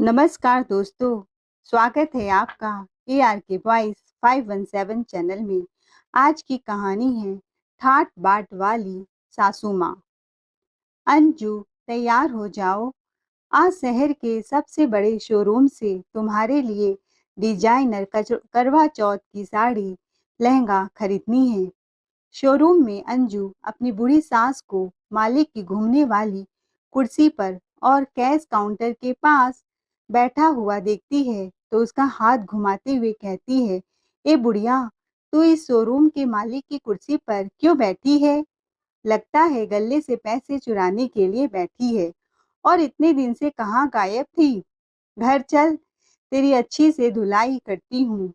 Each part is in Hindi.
नमस्कार दोस्तों, स्वागत है आपका AR के वॉइस 517 चैनल में। आज की कहानी है ठाट बाट वाली सासू माँ। अंजू, तैयार हो जाओ, आज शहर के सबसे बड़े शोरूम से तुम्हारे लिए डिजाइनर करवा चौथ की साड़ी लहंगा खरीदनी है। शोरूम में अंजू अपनी बूढ़ी सास को मालिक की घूमने वाली कुर्सी पर और कैश काउंटर के पास बैठा हुआ देखती है तो उसका हाथ घुमाते हुए कहती है, ए बुढ़िया, तू इस शोरूम के मालिक की कुर्सी पर क्यों बैठी है? लगता है गले से पैसे चुराने के लिए बैठी है। और इतने दिन से कहाँ गायब थी? घर चल, तेरी अच्छी से धुलाई करती हूँ।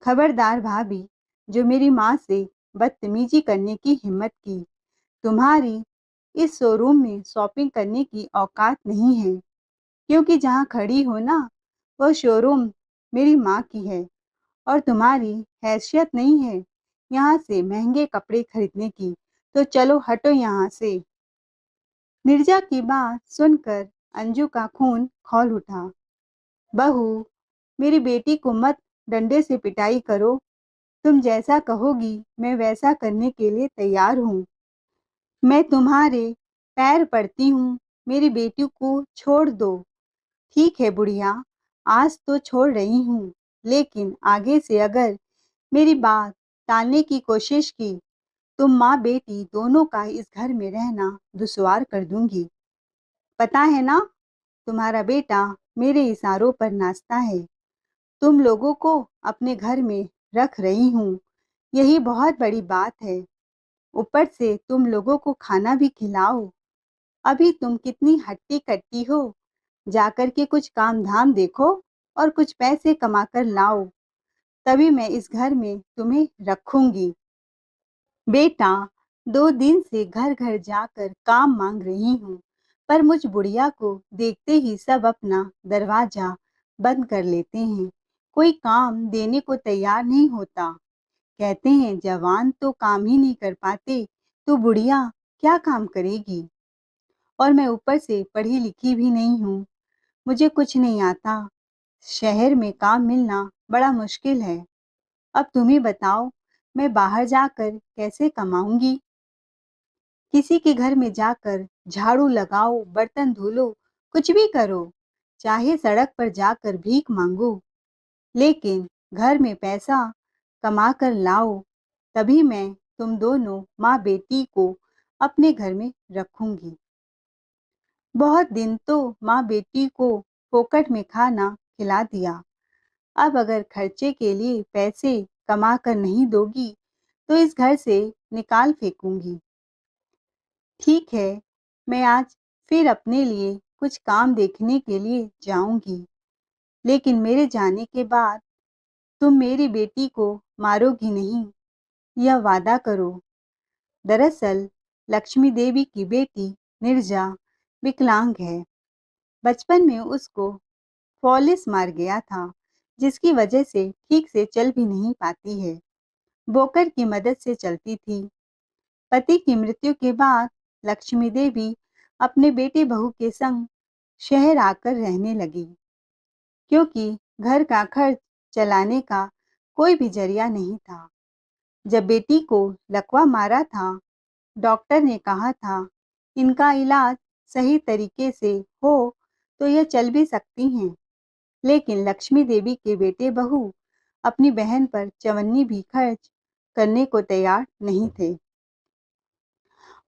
खबरदार भाभी, जो मेरी माँ से बदतमीजी करने की हिम्मत की। तुम्हारी इस शोरूम में शॉपिंग करने की औकात नहीं है, क्योंकि जहाँ खड़ी हो ना, वो शोरूम मेरी माँ की है और तुम्हारी हैसियत नहीं है यहाँ से महंगे कपड़े खरीदने की। तो चलो हटो यहाँ से। निर्जा की बात सुनकर अंजू का खून खौल उठा। बहू, मेरी बेटी को मत डंडे से पिटाई करो। तुम जैसा कहोगी मैं वैसा करने के लिए तैयार हूँ। मैं तुम्हारे पैर पड़ती हूँ, मेरी बेटी को छोड़ दो। ठीक है बुढ़िया, आज तो छोड़ रही हूँ, लेकिन आगे से अगर मेरी बात टालने की कोशिश की तो माँ बेटी दोनों का इस घर में रहना दुश्वार कर दूंगी। पता है ना, तुम्हारा बेटा मेरे इशारों पर नाचता है। तुम लोगों को अपने घर में रख रही हूँ, यही बहुत बड़ी बात है। ऊपर से तुम लोगों को खाना भी खिलाओ। अभी तुम कितनी हट्टी कट्टी हो, जाकर के कुछ काम धाम देखो और कुछ पैसे कमा कर लाओ, तभी मैं इस घर में तुम्हें रखूंगी। बेटा, 2 दिन से घर घर जाकर काम मांग रही हूँ, पर मुझ बुढ़िया को देखते ही सब अपना दरवाजा बंद कर लेते हैं। कोई काम देने को तैयार नहीं होता। कहते हैं जवान तो काम ही नहीं कर पाते, तो बुढ़िया क्या काम करेगी? और मैं ऊपर से पढ़ी लिखी भी नहीं हूँ, मुझे कुछ नहीं आता। शहर में काम मिलना बड़ा मुश्किल है। अब तुम ही बताओ, मैं बाहर जाकर कैसे कमाऊंगी? किसी के घर में जाकर झाड़ू लगाओ, बर्तन धो लो, कुछ भी करो, चाहे सड़क पर जाकर भीख मांगो, लेकिन घर में पैसा कमा कर लाओ, तभी मैं तुम दोनों माँ बेटी को अपने घर में रखूंगी। बहुत दिन तो माँ बेटी को फोकट में खाना खिला दिया। अब अगर खर्चे के लिए पैसे कमा कर नहीं दोगी तो इस घर से निकाल फेंकूंगी। ठीक है, मैं आज फिर अपने लिए कुछ काम देखने के लिए जाऊंगी, लेकिन मेरे जाने के बाद तुम मेरी बेटी को मारोगी नहीं, यह वादा करो। दरअसल लक्ष्मी देवी की बेटी निर्जा विकलांग है। बचपन में उसको फॉलिस मार गया था, जिसकी वजह से ठीक से चल भी नहीं पाती है। बोकर की मदद से चलती थी। पति की मृत्यु के बाद लक्ष्मी देवी अपने बेटे बहू के संग शहर आकर रहने लगी, क्योंकि घर का खर्च चलाने का कोई भी जरिया नहीं था। जब बेटी को लकवा मारा था, डॉक्टर ने कहा था, इनका इलाज सही तरीके से हो तो यह चल भी सकती हैं। लेकिन लक्ष्मी देवी के बेटे बहू अपनी बहन पर चवन्नी भी खर्च करने को तैयार नहीं थे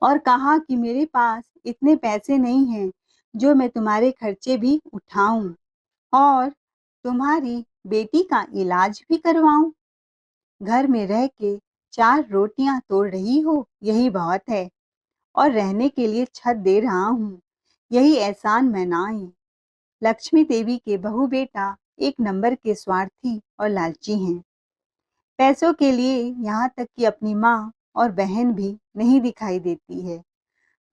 और कहा कि मेरे पास इतने पैसे नहीं हैं जो मैं तुम्हारे खर्चे भी उठाऊं और तुम्हारी बेटी का इलाज भी करवाऊं। घर में रह के 4 रोटियां तोड़ रही हो, यही बहुत है, और रहने के लिए छत दे रहा हूँ, यही एहसान मनाएं। लक्ष्मी देवी के बहू बेटा एक नंबर के स्वार्थी और लालची हैं। पैसों के लिए यहाँ तक कि अपनी माँ और बहन भी नहीं दिखाई देती है।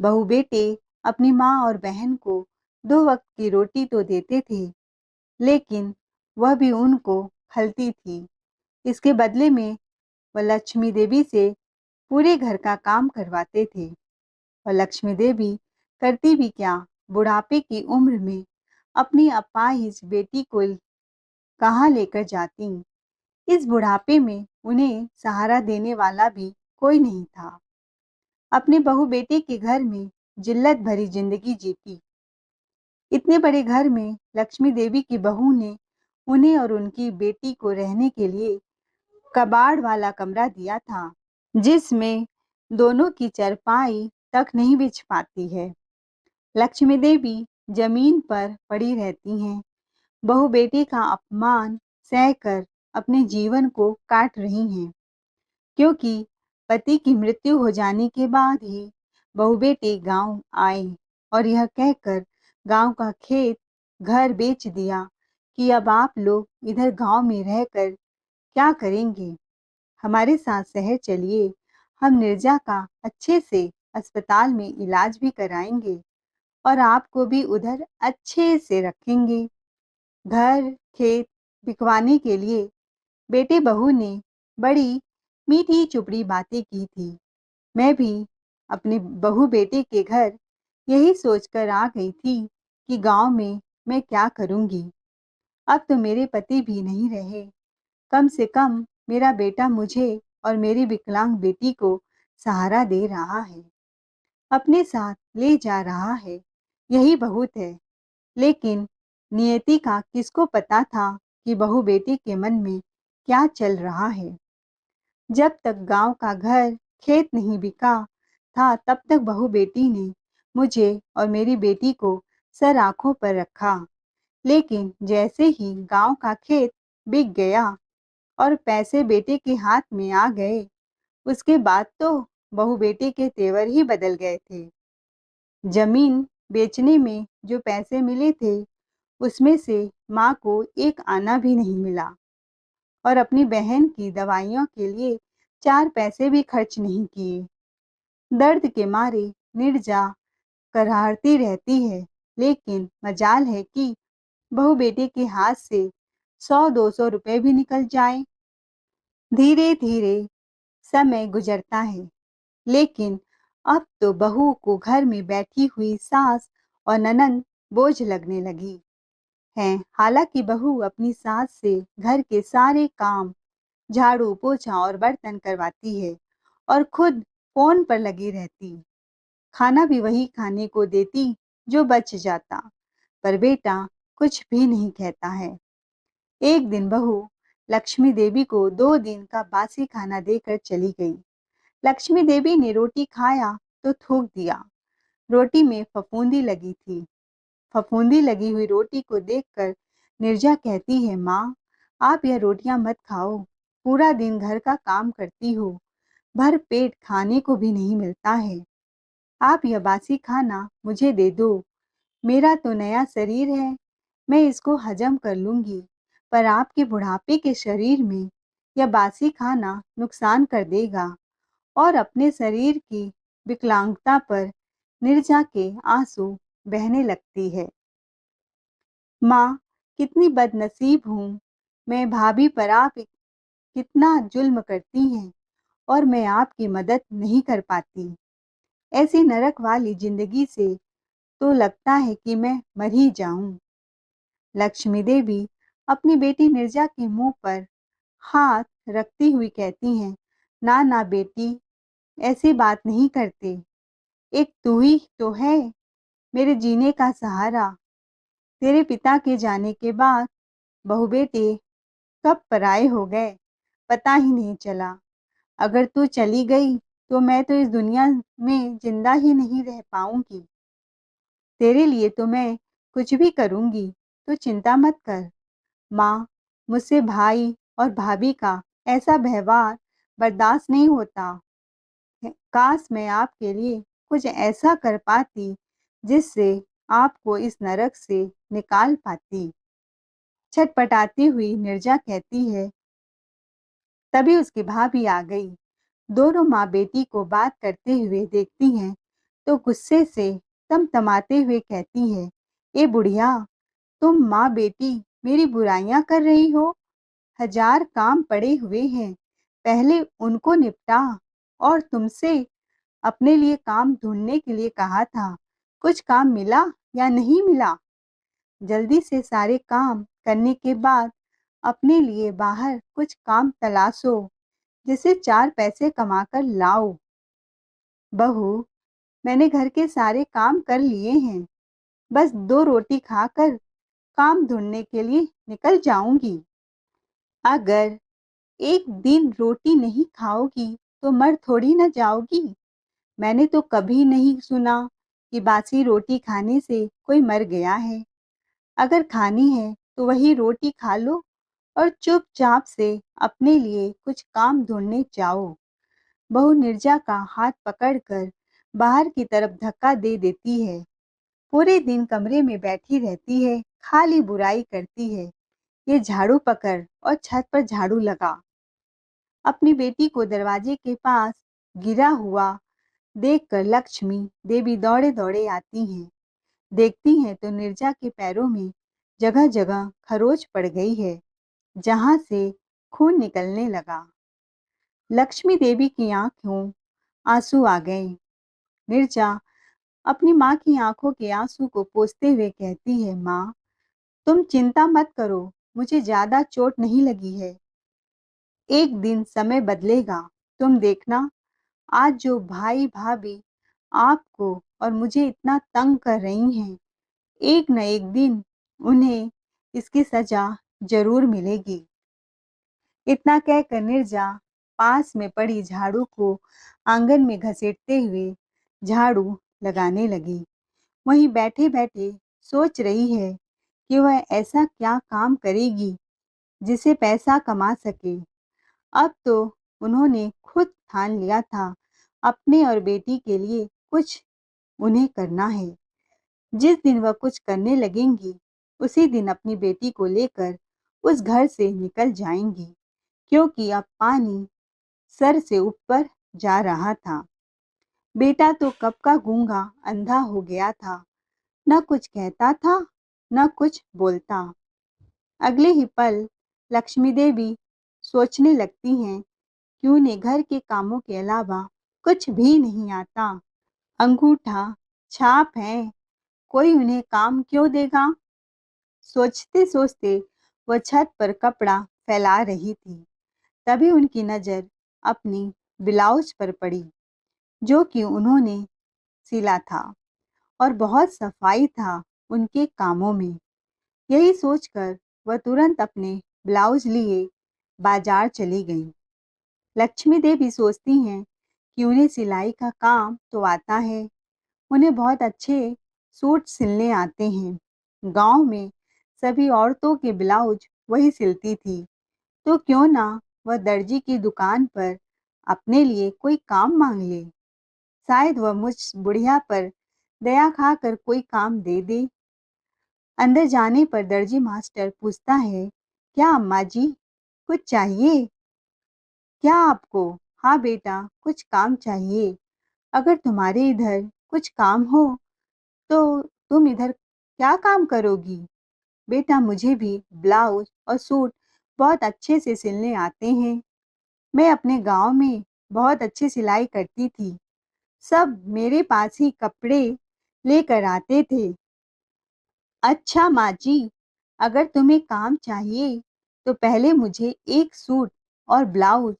बहू बेटे अपनी माँ और बहन को 2 वक्त की रोटी तो देते थे, लेकिन वह भी उनको खलती थी। इसके बदले में वह लक्ष्मी देवी से पूरे घर का काम करवाते थे। और लक्ष्मी देवी करती भी क्या, बुढ़ापे की उम्र में अपनी अपाहिज बेटी को कहाँ लेकर जाती। इस बुढ़ापे में उन्हें सहारा देने वाला भी कोई नहीं था। अपने बहू बेटे के घर में जिल्लत भरी जिंदगी जीती। इतने बड़े घर में लक्ष्मी देवी की बहू ने उन्हें और उनकी बेटी को रहने के लिए कबाड़ वाला कमरा दिया था, जिसमें दोनों की चरपाई तक नहीं बिछ पाती है। लक्ष्मी देवी जमीन पर पड़ी रहती हैं, बहू बेटे का अपमान सहकर अपने जीवन को काट रही हैं, क्योंकि पति की मृत्यु हो जाने के बाद ही बहू बेटे गांव आए और यह कहकर गांव का खेत घर बेच दिया कि अब आप लोग इधर गांव में रहकर क्या करेंगे, हमारे साथ शहर चलिए, हम निर्जा का अच्छे से अस्पताल में इलाज भी कराएंगे और आपको भी उधर अच्छे से रखेंगे। घर खेत बिकवाने के लिए बेटे बहू ने बड़ी मीठी चुपड़ी बातें की थी। मैं भी अपने बहू बेटे के घर यही सोचकर आ गई थी कि गांव में मैं क्या करूंगी। अब तो मेरे पति भी नहीं रहे, कम से कम मेरा बेटा मुझे और मेरी विकलांग बेटी को सहारा दे रहा है, अपने साथ ले जा रहा है, यही बहुत है। लेकिन नियति का किसको पता था कि बहू बेटी के मन में क्या चल रहा है। जब तक गांव का घर खेत नहीं बिका था, तब तक बहू बेटी ने मुझे और मेरी बेटी को सर आंखों पर रखा। लेकिन जैसे ही गांव का खेत बिक गया और पैसे बेटे के हाथ में आ गए, उसके बाद तो बहू बेटे के तेवर ही बदल गए थे। जमीन बेचने में जो पैसे मिले थे, उसमें से माँ को एक आना भी नहीं मिला और अपनी बहन की दवाइयों के लिए 4 पैसे भी खर्च नहीं किए। दर्द के मारे निर्जा कराहती रहती है, लेकिन मजाल है कि बहू बेटे के हाथ से 100-200 रुपए भी निकल जाए। धीरे धीरे समय गुजरता है, लेकिन अब तो बहू को घर में बैठी हुई सास और ननंद बोझ लगने लगी हैं। हालांकि बहू अपनी सास से घर के सारे काम, झाड़ू पोछा और बर्तन करवाती है और खुद फोन पर लगी रहती। खाना भी वही खाने को देती जो बच जाता, पर बेटा कुछ भी नहीं कहता है। एक दिन बहू लक्ष्मी देवी को 2 दिन का बासी खाना देकर चली गई। लक्ष्मी देवी ने रोटी खाया तो थूक दिया। रोटी में फफूंदी लगी थी। फफूंदी लगी हुई रोटी को देखकर निर्जा कहती है, माँ, आप यह रोटियां मत खाओ, पूरा दिन घर का काम करती हो, भर पेट खाने को भी नहीं मिलता है। आप यह बासी खाना मुझे दे दो, मेरा तो नया शरीर है, मैं इसको हजम कर लूंगी, पर आपके बुढ़ापे के शरीर में यह बासी खाना नुकसान कर देगा। और अपने शरीर की विकलांगता पर निर्जा के आंसू बहने लगती है। माँ, कितनी बदनसीब हूँ मैं, भाभी पर आप कितना जुल्म करती हैं और मैं आपकी मदद नहीं कर पाती। ऐसी नरक वाली जिंदगी से तो लगता है कि मैं मर ही जाऊं। लक्ष्मी देवी अपनी बेटी निर्जा के मुंह पर हाथ रखती हुई कहती हैं, ना ना बेटी, ऐसी बात नहीं करते। एक तू ही तो है मेरे जीने का सहारा। तेरे पिता के जाने के बाद बहू बेटे कब पराए हो गए, पता ही नहीं चला। अगर तू चली गई तो मैं तो इस दुनिया में जिंदा ही नहीं रह पाऊंगी। तेरे लिए तो मैं कुछ भी करूंगी, तो चिंता मत कर। माँ, मुझसे भाई और भाभी का ऐसा व्यवहार बर्दाश्त नहीं होता है। काश मैं आपके लिए कुछ ऐसा कर पाती जिससे आपको इस नरक से निकाल पाती। छटपटाती हुई निर्जा कहती है। तभी उसकी भाभी आ गई। दोनों माँ बेटी को बात करते हुए देखती हैं तो गुस्से से तमतमाते हुए कहती है, ए बुढ़िया, तुम माँ बेटी मेरी बुराइयां कर रही हो। 1000 काम पड़े हुए हैं, पहले उनको निपटा। और तुमसे अपने लिए काम ढूंढने के लिए कहा था, कुछ काम मिला या नहीं मिला? जल्दी से सारे काम करने के बाद अपने लिए बाहर कुछ काम तलाशो, जिससे 4 पैसे कमाकर लाओ। बहू, मैंने घर के सारे काम कर लिए हैं, बस 2 रोटी खाकर काम ढूँढने के लिए निकल जाऊँगी। अगर एक दिन रोटी नहीं खाओगी तो मर थोड़ी ना जाओगी। मैंने तो कभी नहीं सुना कि बासी रोटी खाने से कोई मर गया है। अगर खानी है तो वही रोटी खा लो और चुपचाप से अपने लिए कुछ काम ढूँढने जाओ। बहू निर्जा का हाथ पकड़कर बाहर की तरफ धक्का दे देती है। पूरे दिन कमरे में बैठी रहती है, खाली बुराई करती है। ये झाड़ू पकड़ और छत पर झाड़ू लगा। अपनी बेटी को दरवाजे के पास गिरा हुआ देखकर लक्ष्मी देवी दौड़े दौड़े आती हैं। देखती हैं तो निर्जा के पैरों में जगह जगह खरोच पड़ गई है, जहां से खून निकलने लगा। लक्ष्मी देवी की आंखों आंसू आ गए। निर्जा अपनी माँ की आंखों के आंसू को पोंछते हुए कहती है, माँ, तुम चिंता मत करो, मुझे ज्यादा चोट नहीं लगी है। एक दिन समय बदलेगा, तुम देखना। आज जो भाई भाभी आपको और मुझे इतना तंग कर रही हैं, एक न एक दिन उन्हें इसकी सजा जरूर मिलेगी। इतना कहकर निर्जा पास में पड़ी झाड़ू को आंगन में घसीटते हुए झाड़ू लगाने लगी। वहीं बैठे बैठे सोच रही है कि वह ऐसा क्या काम करेगी जिसे पैसा कमा सके। अब तो उन्होंने खुद ठान लिया था, अपने और बेटी के लिए कुछ उन्हें करना है। जिस दिन वह कुछ करने लगेंगी, उसी दिन अपनी बेटी को लेकर उस घर से निकल जाएंगी, क्योंकि अब पानी सर से ऊपर जा रहा था। बेटा तो कब का गूंगा अंधा हो गया था, न कुछ कहता था न कुछ बोलता। अगले ही पल लक्ष्मी देवी सोचने लगती हैं कि उन्हें घर के कामों के अलावा कुछ भी नहीं आता। अंगूठा छाप है, कोई उन्हें काम क्यों देगा। सोचते सोचते वह छत पर कपड़ा फैला रही थी। तभी उनकी नजर अपनी ब्लाउज पर पड़ी, जो कि उन्होंने सिला था और बहुत सफाई था उनके कामों में। यही सोचकर वह तुरंत अपने ब्लाउज लिए बाजार चली गई। लक्ष्मी देवी सोचती हैं कि उन्हें सिलाई का काम तो आता है, उन्हें बहुत अच्छे सूट सिलने आते हैं। गांव में सभी औरतों के ब्लाउज वही सिलती थी, तो क्यों ना वह दर्जी की दुकान पर अपने लिए कोई काम मांग ले। शायद वह मुझ बुढ़िया पर दया खाकर कोई काम दे दे। अंदर जाने पर दर्जी मास्टर पूछता है, क्या अम्मा जी, कुछ चाहिए क्या आपको। हाँ बेटा, कुछ काम चाहिए। अगर तुम्हारे इधर कुछ काम हो तो तुम इधर क्या काम करोगी। बेटा, मुझे भी ब्लाउज और सूट बहुत अच्छे से सिलने आते हैं। मैं अपने गांव में बहुत अच्छी सिलाई करती थी, सब मेरे पास ही कपड़े लेकर आते थे। अच्छा माँ जी, अगर तुम्हें काम चाहिए तो पहले मुझे एक सूट और ब्लाउज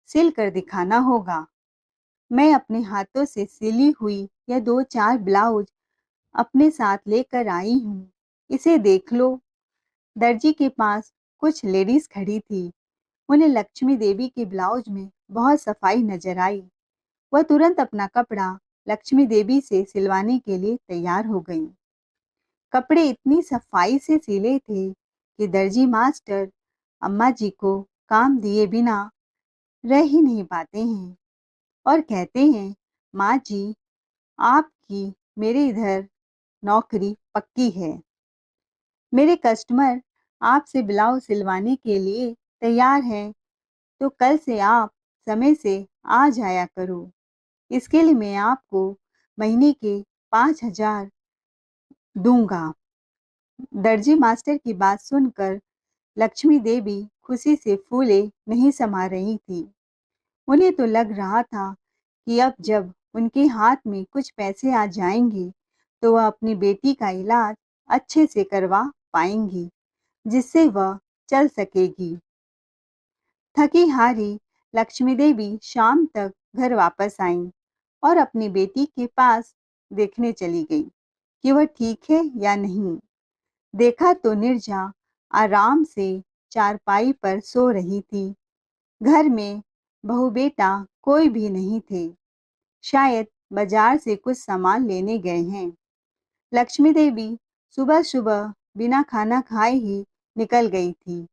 सिल कर दिखाना होगा। मैं अपने हाथों से सिली हुई यह 2-4 ब्लाउज अपने साथ लेकर आई हूँ, इसे देख लो। दर्जी के पास कुछ लेडीज खड़ी थी। उन्हें लक्ष्मी देवी के ब्लाउज में बहुत सफाई नजर आई। वह तुरंत अपना कपड़ा लक्ष्मी देवी से सिलवाने के लिए तैयार हो गई। कपड़े इतनी सफाई से सिले थे कि दर्जी मास्टर अम्मा जी को काम दिए बिना रह ही नहीं पाते हैं और कहते हैं, माँ जी, आपकी मेरे इधर नौकरी पक्की है। मेरे कस्टमर आपसे ब्लाउज सिलवाने के लिए तैयार हैं, तो कल से आप समय से आ जाया करो। इसके लिए मैं आपको महीने के 5,000 दूंगा। दर्जी मास्टर की बात सुनकर लक्ष्मी देवी खुशी से फूले नहीं समा रही थी। उन्हें तो लग रहा था कि अब जब उनके हाथ में कुछ पैसे आ जाएंगे तो वह अपनी बेटी का इलाज अच्छे से करवा पाएंगी, जिससे वह चल सकेगी। थकी हारी लक्ष्मी देवी शाम तक घर वापस आईं और अपनी बेटी के पास देखने चली गई कि वह ठीक है या नहीं। देखा तो निर्जा आराम से चारपाई पर सो रही थी। घर में बहू बेटा कोई भी नहीं थे। शायद बाजार से कुछ सामान लेने गए हैं। लक्ष्मी देवी सुबह सुबह बिना खाना खाए ही निकल गई थी।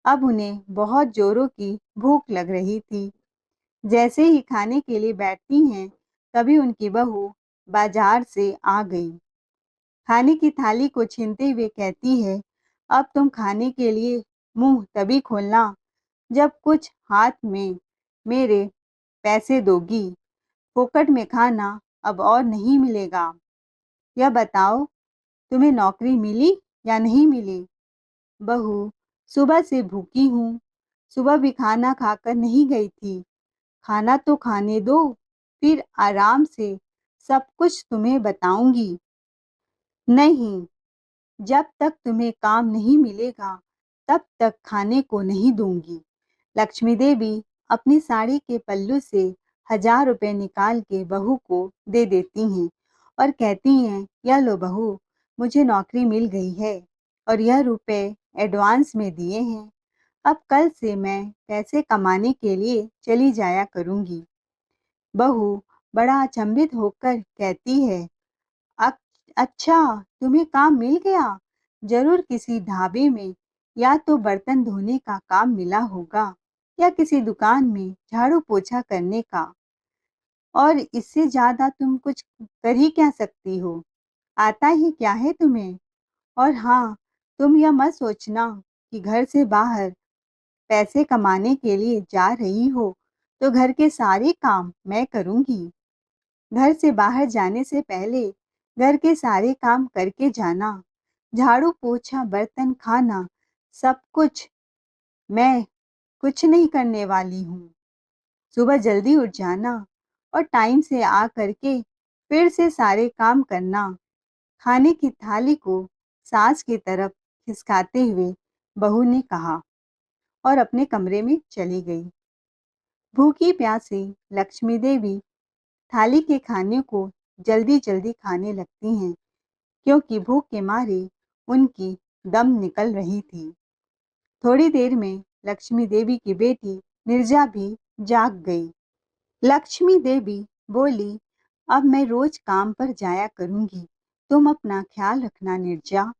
अब उन्हें बहुत जोरों की भूख लग रही थी। जैसे ही खाने के लिए बैठती हैं, तभी उनकी बहू बाजार से आ गई। खाने की थाली को छीनते हुए कहती है, अब तुम खाने के लिए मुंह तभी खोलना जब कुछ हाथ में मेरे पैसे दोगी। फोकट में खाना अब और नहीं मिलेगा। यह बताओ, तुम्हें नौकरी मिली या नहीं मिली? बहू, सुबह से भूखी हूँ। सुबह भी खाना खाकर नहीं गई थी। खाना तो खाने दो, फिर आराम से सब कुछ तुम्हें बताऊंगी। नहीं, जब तक तुम्हें काम नहीं मिलेगा, तब तक खाने को नहीं दूंगी। लक्ष्मी देवी अपनी साड़ी के पल्लू से 1000 रुपए निकाल के बहू को दे देती हैं और कहती हैं, यह लो बहू, मुझे नौकरी मिल गई है और यह रुपए एडवांस में दिए हैं। अब कल से मैं पैसे कमाने के लिए चली जाया करूंगी। बहू बड़ा अचंभित होकर कहती है, अच्छा, तुम्हें काम मिल गया? जरूर किसी ढाबे में या तो बर्तन धोने का काम मिला होगा या किसी दुकान में झाड़ू पोछा करने का। और इससे ज्यादा तुम कुछ कर ही क्या सकती हो? आता ही क्या है तुम्हें? और हाँ, तुम यह मत सोचना कि घर से बाहर पैसे कमाने के लिए जा रही हो तो घर के सारे काम मैं करूंगी। घर से बाहर जाने से पहले घर के सारे काम करके जाना। झाड़ू पोछा बर्तन खाना सब कुछ मैं कुछ नहीं करने वाली हूँ। सुबह जल्दी उठ जाना और टाइम से आ करके फिर से सारे काम करना। खाने की थाली को सास की तरफ खिसकाते हुए बहू ने कहा और अपने कमरे में चली गई। भूखी प्यासी लक्ष्मी देवी थाली के खाने को जल्दी जल्दी खाने लगती हैं, क्योंकि भूख के मारे उनकी दम निकल रही थी। थोड़ी देर में लक्ष्मी देवी की बेटी निर्जा भी जाग गई। लक्ष्मी देवी बोली, अब मैं रोज काम पर जाया करूंगी। तुम अपना ख्याल रखना निर्जा।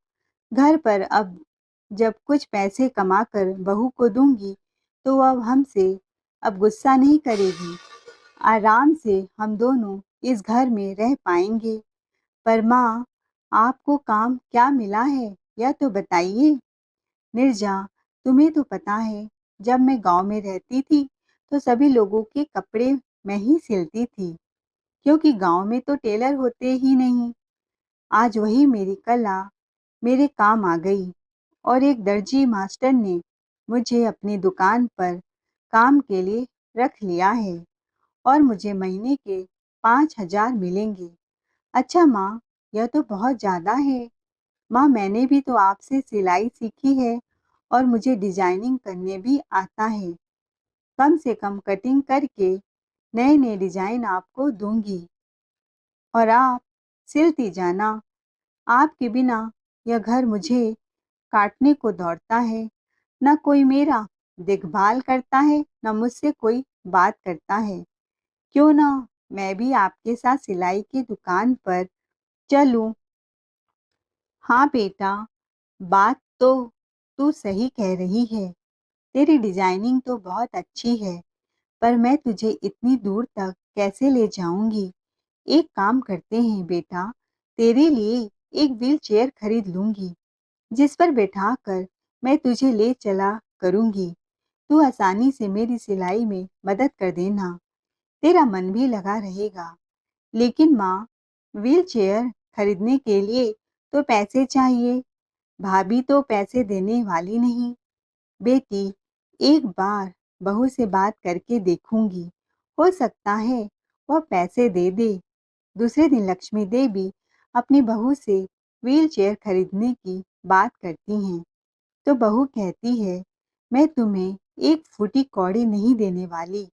घर पर अब जब कुछ पैसे कमाकर बहू को दूंगी तो अब हमसे अब गुस्सा नहीं करेगी। आराम से हम दोनों इस घर में रह पाएंगे। पर माँ, आपको काम क्या मिला है यह तो बताइए। निर्जा, तुम्हें तो पता है, जब मैं गांव में रहती थी तो सभी लोगों के कपड़े मैं ही सिलती थी, क्योंकि गांव में तो टेलर होते ही नहीं। आज वही मेरी कला मेरे काम आ गई और एक दर्जी मास्टर ने मुझे अपनी दुकान पर काम के लिए रख लिया है और मुझे महीने के 5000 मिलेंगे। अच्छा माँ, यह तो बहुत ज़्यादा है। माँ, मैंने भी तो आपसे सिलाई सीखी है और मुझे डिजाइनिंग करने भी आता है। कम से कम कटिंग करके नए नए डिजाइन आपको दूंगी और आप सिलती जाना। आपके बिना यह घर मुझे काटने को दौड़ता है। न कोई मेरा देखभाल करता है, न मुझसे कोई बात करता है। क्यों ना मैं भी आपके साथ सिलाई की दुकान पर चलूं? हाँ बेटा, बात तो तू सही कह रही है। तेरी डिजाइनिंग तो बहुत अच्छी है, पर मैं तुझे इतनी दूर तक कैसे ले जाऊंगी? एक काम करते हैं बेटा, तेरे लिए एक व्हील चेयर खरीद लूंगी, जिस पर बैठाकर मैं तुझे ले चला करूंगी। तू आसानी से मेरी सिलाई में मदद कर देना, तेरा मन भी लगा रहेगा। लेकिन माँ, व्हील चेयर खरीदने के लिए तो पैसे चाहिए। भाभी तो पैसे देने वाली नहीं। बेटी, एक बार बहू से बात करके देखूंगी, हो सकता है वह पैसे दे दे। दूसरे दिन लक्ष्मी देवी अपनी बहू से व्हीलचेयर खरीदने की बात करती हैं, तो बहू कहती है, मैं तुम्हें एक फूटी कौड़ी नहीं देने वाली।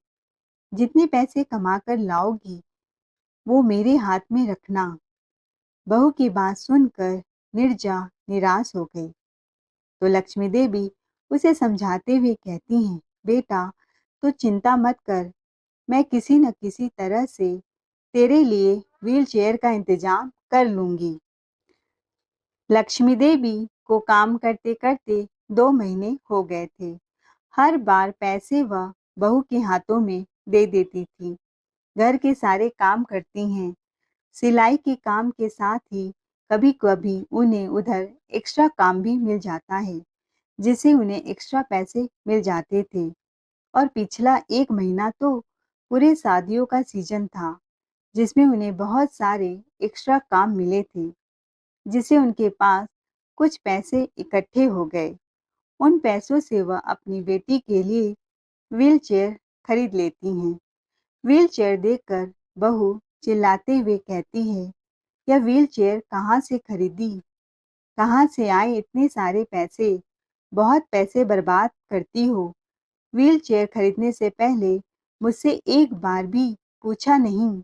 जितने पैसे कमा कर लाओगी, वो मेरे हाथ में रखना। बहू की बात सुनकर नीरजा निराश हो गई। तो लक्ष्मी देवी उसे समझाते हुए कहती हैं, बेटा, तू चिंता मत कर, मैं किसी न किसी तरह से तेरे लिए व्हीलचेयर का इंतजाम कर लूंगी। लक्ष्मी देवी को काम करते करते 2 महीने हो गए थे। हर बार पैसे वह बहू के हाथों में दे देती थी। घर के सारे काम करती हैं। सिलाई के काम के साथ ही कभी कभी उन्हें उधर एक्स्ट्रा काम भी मिल जाता है, जिससे उन्हें एक्स्ट्रा पैसे मिल जाते थे। और पिछला 1 महीना तो पूरे शादियों का सीजन था, जिसमें उन्हें बहुत सारे एक्स्ट्रा काम मिले थे, जिससे उनके पास कुछ पैसे इकट्ठे हो गए। उन पैसों से वह अपनी बेटी के लिए व्हीलचेयर खरीद लेती हैं। व्हीलचेयर देखकर बहू चिल्लाते हुए कहती है, यह व्हीलचेयर कहाँ से खरीदी? कहाँ से आए इतने सारे पैसे? बहुत पैसे बर्बाद करती हो। व्हीलचेयर खरीदने से पहले मुझसे एक बार भी पूछा नहीं।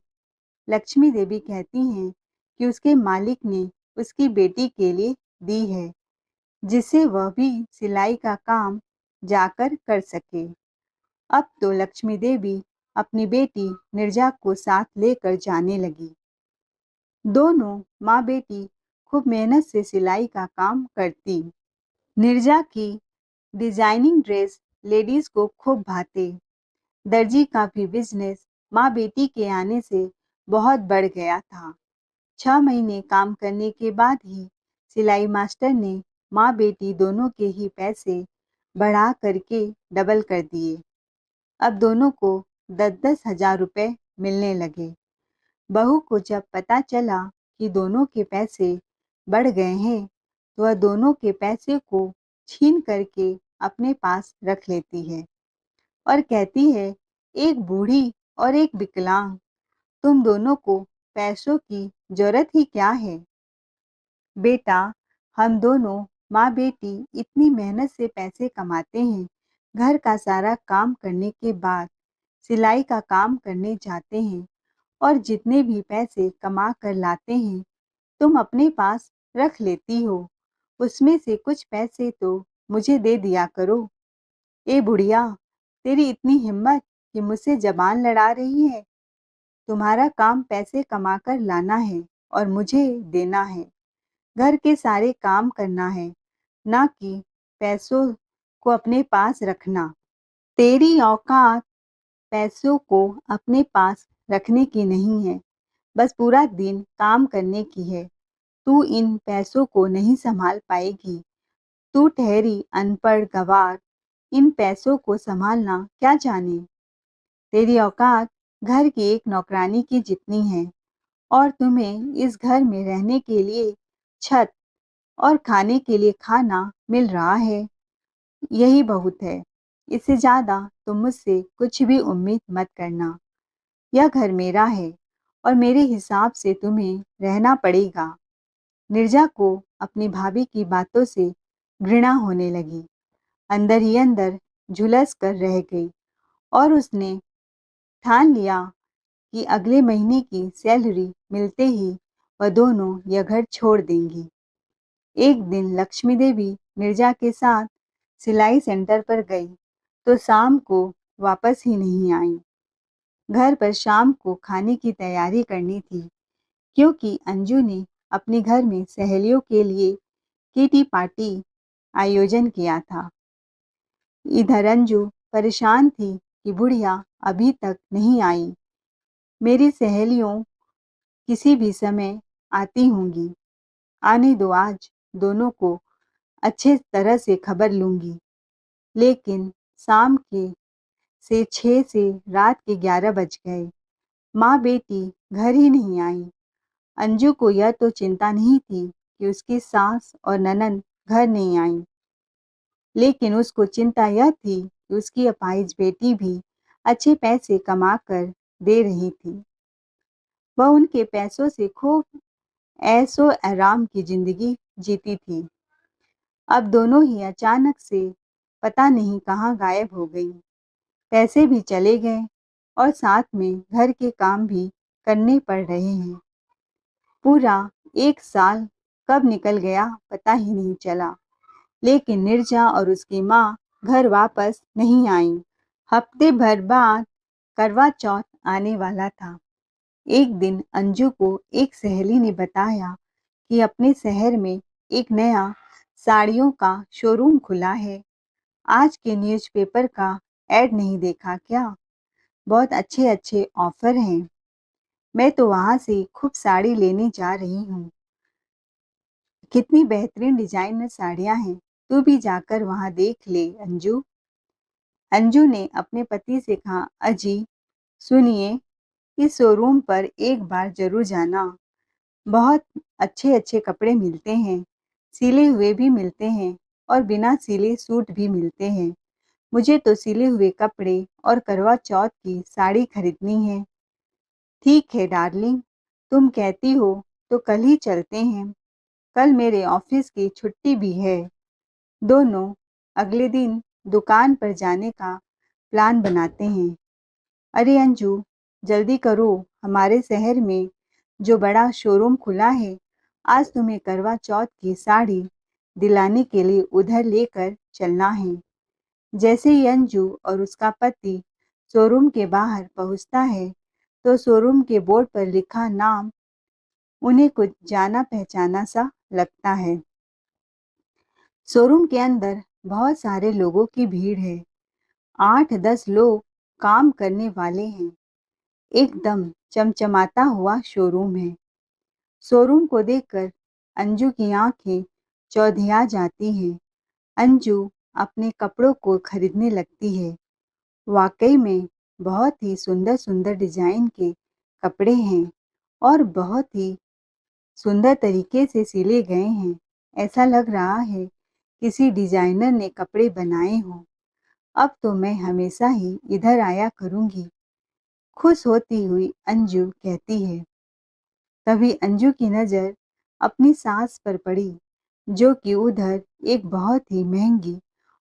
लक्ष्मी देवी कहती हैं कि उसके मालिक ने उसकी बेटी के लिए दी है, जिससे वह भी सिलाई का काम जाकर कर सके। अब तो लक्ष्मी देवी अपनी बेटी नीरजा को साथ लेकर जाने लगी। दोनों माँ बेटी खूब मेहनत से सिलाई का काम करती। नीरजा की डिजाइनिंग ड्रेस लेडीज को खूब भाते। दर्जी का भी बिजनेस माँ बेटी के आने से बहुत बढ़ गया था। 6 महीने काम करने के बाद ही सिलाई मास्टर ने माँ बेटी दोनों के ही पैसे बढ़ा करके डबल कर दिए। अब दोनों को 10-10 हजार रुपए मिलने लगे। बहू को जब पता चला कि दोनों के पैसे बढ़ गए हैं, तो वह दोनों के पैसे को छीन करके अपने पास रख लेती है और कहती है, एक बूढ़ी और एक विकलांग, तुम दोनों को पैसों की जरूरत ही क्या है? बेटा, हम दोनों माँ बेटी इतनी मेहनत से पैसे कमाते हैं। घर का सारा काम करने के बाद सिलाई का काम करने जाते हैं और जितने भी पैसे कमा कर लाते हैं, तुम अपने पास रख लेती हो। उसमें से कुछ पैसे तो मुझे दे दिया करो। ए बुढ़िया, तेरी इतनी हिम्मत कि मुझसे जबान लड़ा रही है। तुम्हारा काम पैसे कमाकर लाना है और मुझे देना है। घर के सारे काम करना है, ना कि पैसों को अपने पास रखना। तेरी औकात पैसों को अपने पास रखने की नहीं है, बस पूरा दिन काम करने की है। तू इन पैसों को नहीं संभाल पाएगी। तू ठहरी अनपढ़ गंवार, इन पैसों को संभालना क्या जाने। तेरी औकात घर की एक नौकरानी की जितनी है और तुम्हें इस घर में रहने के लिए छत और खाने के लिए खाना मिल रहा है, यही बहुत है। इससे ज्यादा तुम मुझसे कुछ भी उम्मीद मत करना। यह घर मेरा है और मेरे हिसाब से तुम्हें रहना पड़ेगा। नीरजा को अपनी भाभी की बातों से घृणा होने लगी। अंदर ही अंदर झुलस कर रह गई और उसने ठान लिया कि अगले महीने की सैलरी मिलते ही वह दोनों यह घर छोड़ देंगी। एक दिन लक्ष्मी देवी नीरजा के साथ सिलाई सेंटर पर गई, तो शाम को वापस ही नहीं आई। घर पर शाम को खाने की तैयारी करनी थी, क्योंकि अंजू ने अपने घर में सहेलियों के लिए किटी पार्टी आयोजन किया था। इधर अंजू परेशान थी कि बुढ़िया अभी तक नहीं आई। मेरी सहेलियों किसी भी समय आती होंगी, आने दो, आज दोनों को अच्छे तरह से खबर लूंगी। लेकिन शाम के से 6 से रात के 11 बज गए। माँ बेटी घर ही नहीं आई। अंजू को यह तो चिंता नहीं थी कि उसकी सास और ननद घर नहीं आई, लेकिन उसको चिंता यह थी कि उसकी अपाहिज बेटी भी अच्छे पैसे कमा कर दे रही थी। वह उनके पैसों से खूब ऐशो आराम की जिंदगी जीती थी। अब दोनों ही अचानक से पता नहीं कहाँ गायब हो गईं। पैसे भी चले गए और साथ में घर के काम भी करने पड़ रहे हैं। पूरा 1 साल कब निकल गया पता ही नहीं चला। लेकिन नीरजा और उसकी माँ घर वापस नहीं आईं। हफ्ते भर बाद करवा चौथ आने वाला था। एक दिन अंजू को एक सहेली ने बताया कि अपने शहर में एक नया साड़ियों का शोरूम खुला है। आज के न्यूज़पेपर का ऐड नहीं देखा क्या? बहुत अच्छे अच्छे ऑफर हैं। मैं तो वहाँ से खूब साड़ी लेने जा रही हूँ। कितनी बेहतरीन डिजाइनर साड़ियाँ हैं। तू भी जाकर वहाँ देख ले अंजू। अंजू ने अपने पति से कहा, अजी सुनिए, इस शोरूम पर एक बार जरूर जाना। बहुत अच्छे अच्छे कपड़े मिलते हैं, सिले हुए भी मिलते हैं और बिना सिले सूट भी मिलते हैं। मुझे तो सिले हुए कपड़े और करवा चौथ की साड़ी खरीदनी है। ठीक है डार्लिंग, तुम कहती हो तो कल ही चलते हैं। कल मेरे ऑफिस की छुट्टी भी है। दोनों अगले दिन दुकान पर जाने का प्लान बनाते हैं। अरे अंजू, जल्दी करो, हमारे शहर में जो बड़ा शोरूम खुला है, आज तुम्हें करवा चौथ की साड़ी दिलाने के लिए उधर लेकर चलना है। जैसे ही अंजू और उसका पति शोरूम के बाहर पहुंचता है, तो शोरूम के बोर्ड पर लिखा नाम उन्हें कुछ जाना पहचाना सा लगता है। शोरूम के अंदर बहुत सारे लोगों की भीड़ है। 8-10 लोग काम करने वाले हैं। एकदम चमचमाता हुआ शोरूम है। शोरूम को देखकर अंजू की आंखें चौधिया जाती हैं। अंजू अपने कपड़ों को खरीदने लगती है। वाकई में बहुत ही सुंदर सुंदर डिजाइन के कपड़े हैं और बहुत ही सुंदर तरीके से सिले गए हैं। ऐसा लग रहा है किसी डिजाइनर ने कपड़े बनाए हों। अब तो मैं हमेशा ही इधर आया करूंगी, खुश होती हुई अंजू कहती है। तभी अंजू की नज़र अपनी सास पर पड़ी, जो कि उधर एक बहुत ही महंगी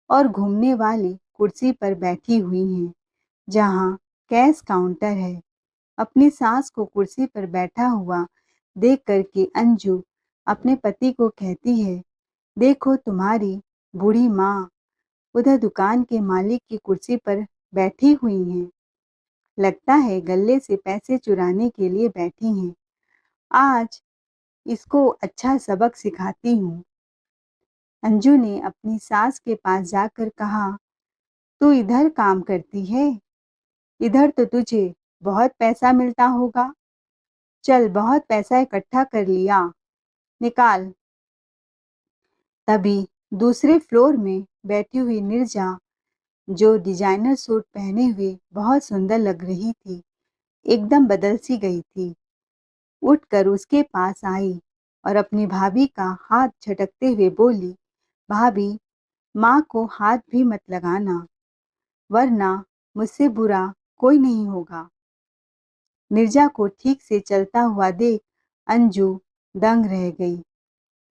और घूमने वाली कुर्सी पर बैठी हुई हैं, जहां कैश काउंटर है। अपनी सास को कुर्सी पर बैठा हुआ देख करके अंजू अपने पति को कहती है, देखो तुम्हारी बूढ़ी माँ उधर दुकान के मालिक की कुर्सी पर बैठी हुई हैं। लगता है गले से पैसे चुराने के लिए बैठी हैं। आज इसको अच्छा सबक सिखाती हूँ। अंजू ने अपनी सास के पास जाकर कहा, तू इधर काम करती है? इधर तो तुझे बहुत पैसा मिलता होगा। चल बहुत पैसा इकट्ठा कर लिया, निकाल। तभी दूसरे फ्लोर में बैठी हुई नीरजा, जो डिजाइनर सूट पहने हुए बहुत सुंदर लग रही थी, एकदम बदल सी गई थी, उठकर उसके पास आई और अपनी भाभी का हाथ झटकते हुए बोली, भाभी, माँ को हाथ भी मत लगाना, वरना मुझसे बुरा कोई नहीं होगा। नीरजा को ठीक से चलता हुआ देख अंजू दंग रह गई।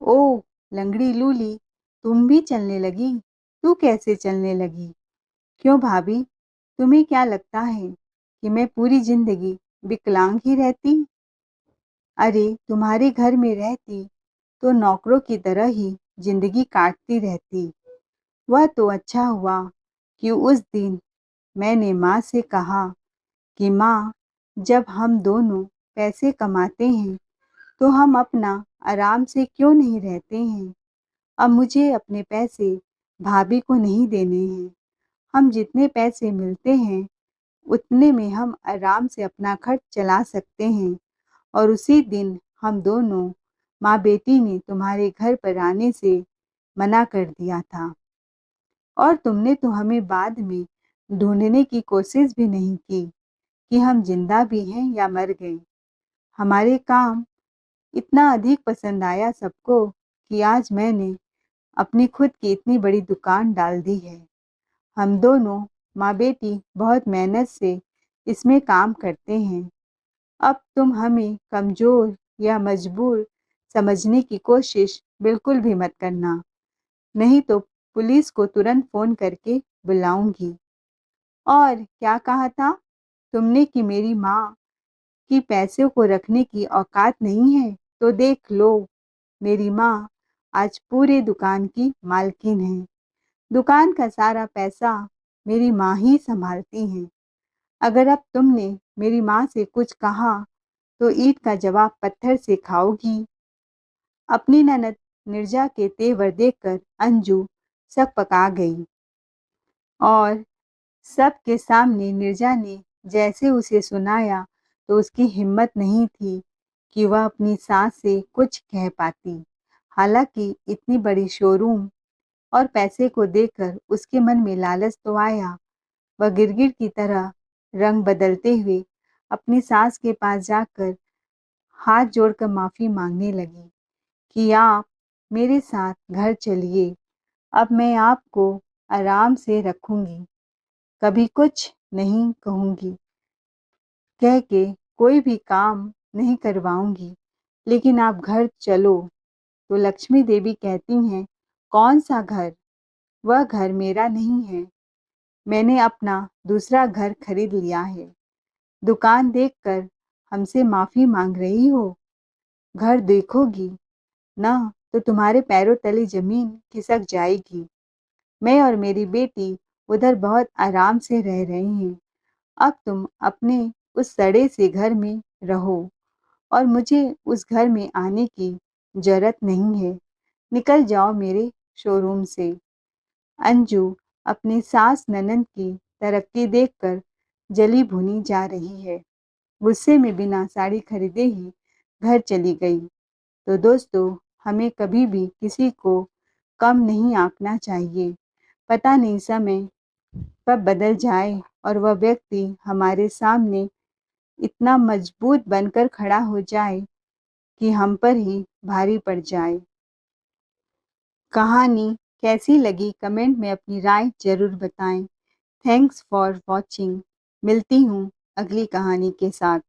ओ लंगड़ी लूली, तुम भी चलने लगी? तू कैसे चलने लगी? क्यों भाभी, तुम्हें क्या लगता है कि मैं पूरी जिंदगी विकलांग ही रहती? अरे तुम्हारे घर में रहती तो नौकरों की तरह ही जिंदगी काटती रहती। वह तो अच्छा हुआ कि उस दिन मैंने माँ से कहा कि माँ, जब हम दोनों पैसे कमाते हैं तो हम अपना आराम से क्यों नहीं रहते हैं। अब मुझे अपने पैसे भाभी को नहीं देने हैं। हम जितने पैसे मिलते हैं उतने में हम आराम से अपना खर्च चला सकते हैं। और उसी दिन हम दोनों माँ बेटी ने तुम्हारे घर पर आने से मना कर दिया था और तुमने तो हमें बाद में ढूंढने की कोशिश भी नहीं की कि हम जिंदा भी हैं या मर गए। हमारे काम इतना अधिक पसंद आया सबको कि आज मैंने अपनी खुद की इतनी बड़ी दुकान डाल दी है। हम दोनों माँ बेटी बहुत मेहनत से इसमें काम करते हैं। अब तुम हमें कमज़ोर या मजबूर समझने की कोशिश बिल्कुल भी मत करना, नहीं तो पुलिस को तुरंत फ़ोन करके बुलाऊँगी। और क्या कहा था तुमने कि मेरी माँ की पैसों को रखने की औकात नहीं है? तो देख लो, मेरी माँ आज पूरे दुकान की मालकिन है। दुकान का सारा पैसा मेरी माँ ही सँभालती हैं। अगर अब तुमने मेरी माँ से कुछ कहा, तो ईंट का जवाब पत्थर से खाओगी। अपनी ननद नीरजा के तेवर देखकर अंजू सकपका गई और सबके सामने नीरजा ने जैसे उसे सुनाया, तो उसकी हिम्मत नहीं थी कि वह अपनी सास से कुछ कह पाती। हालांकि इतनी बड़ी शोरूम और पैसे को देखकर उसके मन में लालच तो आया। वह गिरगिट की तरह रंग बदलते हुए अपनी सास के पास जाकर हाथ जोड़कर माफ़ी मांगने लगी कि आप मेरे साथ घर चलिए, अब मैं आपको आराम से रखूंगी, कभी कुछ नहीं कहूंगी, कह के कोई भी काम नहीं करवाऊंगी, लेकिन आप घर चलो। तो लक्ष्मी देवी कहती हैं, कौन सा घर? वह घर मेरा नहीं है, मैंने अपना दूसरा घर खरीद लिया है। दुकान देखकर हमसे माफ़ी मांग रही हो? घर देखोगी ना, तो तुम्हारे पैरों तले ज़मीन खिसक जाएगी। मैं और मेरी बेटी उधर बहुत आराम से रह रहे हैं। अब तुम अपने उस सड़े से घर में रहो और मुझे उस घर में आने की ज़रूरत नहीं है। निकल जाओ मेरे शोरूम से। अंजू अपनी सास ननद की तरक्की देखकर जली भुनी जा रही है। गुस्से में बिना साड़ी खरीदे ही घर चली गई। तो दोस्तों, हमें कभी भी किसी को कम नहीं आंकना चाहिए। पता नहीं समय कब बदल जाए और वह व्यक्ति हमारे सामने इतना मजबूत बनकर खड़ा हो जाए कि हम पर ही भारी पड़ जाए। कहानी कैसी लगी कमेंट में अपनी राय ज़रूर बताएं। Thanks for watching. मिलती हूँ अगली कहानी के साथ।